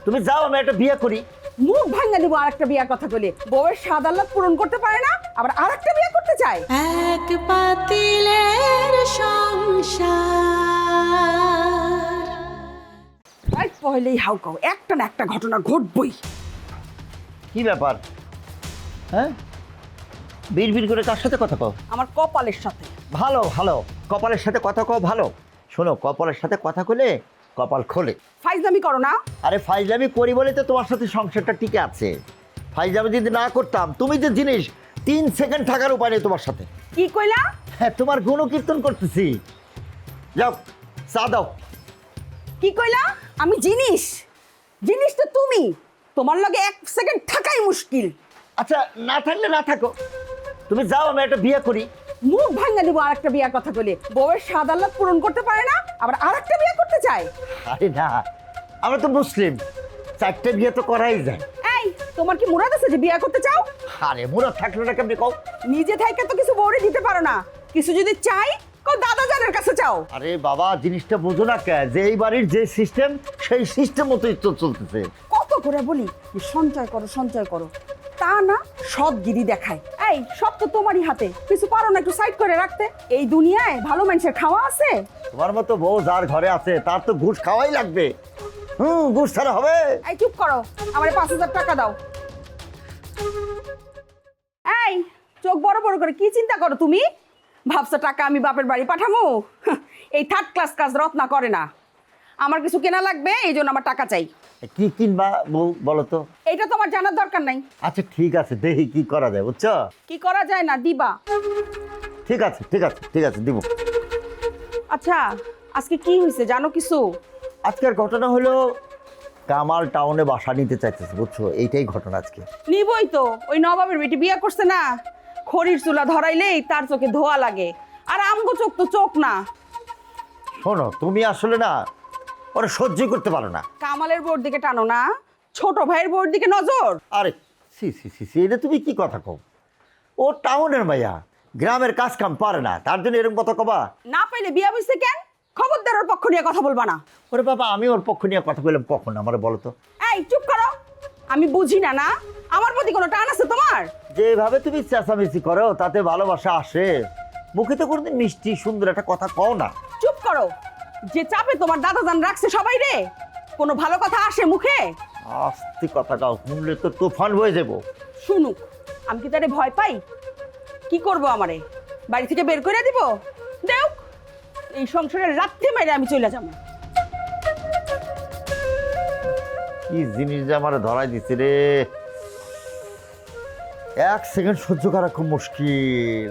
তুমি যাও, আমি একটা বিয়ে করি। মুখ ভাঙা দিব আরেকটা বিয়ার কথা বলে। বউয়ের স্বাদ আল্লাহ পূরণ করতে পারে না, আবার আরেকটা বিয়ে করতে চায়। এক পাতিলের সংসার। তাই পহলেই হাউকাও, একটা না একটা ঘটনা ঘটবই। কি ব্যাপার? হ্যাঁ, বিড় করে কার সাথে কথা কও? আমার কপালের সাথে। ভালো ভালো, কপালের সাথে কথা কও ভালো। শোনো, কপালের সাথে কথা কলে কপাল খোলে। ফাইজলামি করো না। আরে ফাইজলামি করি বলে তো তোমার সাথে সংসারটা টিকে আছে। ফাইজলামি যদি না করতাম, তুমি যে জিনিস 3 সেকেন্ড থাকার উপায় নেই তোমার সাথে। কি কইলা? হ্যাঁ, তোমার গুণকীর্তন করতেছি। যাও, চা দাও। কি কইলা? আমি জিনিস? জিনিস তো তুমি। তোমার লগে 1 সেকেন্ড থাকাই মুশকিল। আচ্ছা, না থাকলে না থাকো, তুমি যাও, আমি একটা বিয়ে করি। মুখ ভাঙা দিব আরেকটা বিয়ার কথা বলে। বউয়ের স্বাদ আল্লাহ পূরণ করতে পারে না, আবার আরেকটা বিয়ে করতে চায়। আরে না, আমরা তো মুসলিম, 4টে বিয়ে তো করাই যায়। এই, তোমার কি মুরাদ আছে যে বিয়ে করতে চাও? আরে মুরাদ থাকলো না কেমনি কও? নিজে থাইকে তো কিছু বউরে দিতে পারো না। কিছু যদি চাই, কও দাদা জানের কাছে চাও। আরে বাবা, জিনিসটা বোঝো না কে, যে এই বাড়ির যে সিস্টেম, সেই সিস্টেম মতোই তো চলতেছে। কত করে বলি যে সঞ্চয় করো সঞ্চয় করো, তা না, সৎগিরি দেখায়। এই, সব তো তোমারই হাতে, কিছু পারো না একটু সাইড করে রাখতে? এই দুনিয়ায় ভালো মানুষের খাওয়া আছে? তোমার মতো বউ যার ঘরে আছে, তার তো ঘুষ খাওয়াই লাগবে। ঘুষ ছাড়া হবে? এই চুপ করো, আমার 5,000 টাকা দাও। এই, চোখ বড় বড় করে কি চিন্তা করো তুমি? ভাবছো টাকা আমি বাপের বাড়ি পাঠামো? এই 3rd ক্লাস কাজ রত্না করে না। আমার কিছু কেনা লাগবে, এই জন্য আমার টাকা চাই। কি কিনবা বউ বলো তো? এটা তোমার জানার দরকার নাই। আচ্ছা ঠিক আছে, দেখি কি করা যায়, বুঝছো? কি করা যায় না দিবা? ঠিক আছে ঠিক আছে ঠিক আছে, দিব। আচ্ছা, আজকে কি হয়েছে জানো কিছু? আজকের ঘটনা হলো, কামাল টাউনে বাসা নিতে চাইতেছে, বুঝছো? এইটাই ঘটনা আজকে। নিবই তো, ওই নবাবের বেটি বিয়ে করছে না, খড়ির চুলা ধরাইলেই তার চোখে ধোয়া লাগে, আর আমগো চোখ তো চোখ না। শোনো, তুমি আসলে না ওরা সহ্য করতে পারো না। কামালের বোর দিকে টানো না, ছোট ভাইয়ের বোর দিকে নজর। আরে সি সি সি সি, এটা তুমি কি কথা কও? ও টাউনের মাইয়া, গ্রামের কাজ কাম পারে না, তার জন্য এরকম কথা কবা? না পাইলে বিয়ে বইছে কেন? খবরদার ওর পক্ষ নিয়ে কথা বলবা না। ওরে বাবা, আমি ওর পক্ষ নিয়ে কথা বললাম কখন? আমার বলো তো। এই চুপ করো, আমি বুঝি না না, আমার প্রতি কোনো টান আছে তোমার? যেভাবে তুমি চেঁচামেচি করো, তাতে ভালোবাসা আসে? মুখে তো কোনোদিন মিষ্টি সুন্দর একটা কথা কও না। চুপ করো, যে চাপে তোমার দাদা জান রাখছে সবাই রে, কোনো ভালো কথা আসে মুখে? আস্তে কথা কাও, শুনলে তো তুফান বয়ে যাবো। শুনুক, আমি কি তারে ভয় পাই? কি করব আমারে বাড়ি থেকে বের করে দিব? দেও, এই সংসারের লাথি মেরে আমি চলে যাবো। কি জিনিস যে আমার ধরাই দিচ্ছে রে, 1 সেকেন্ড সহ্য করা খুব মুশকিল।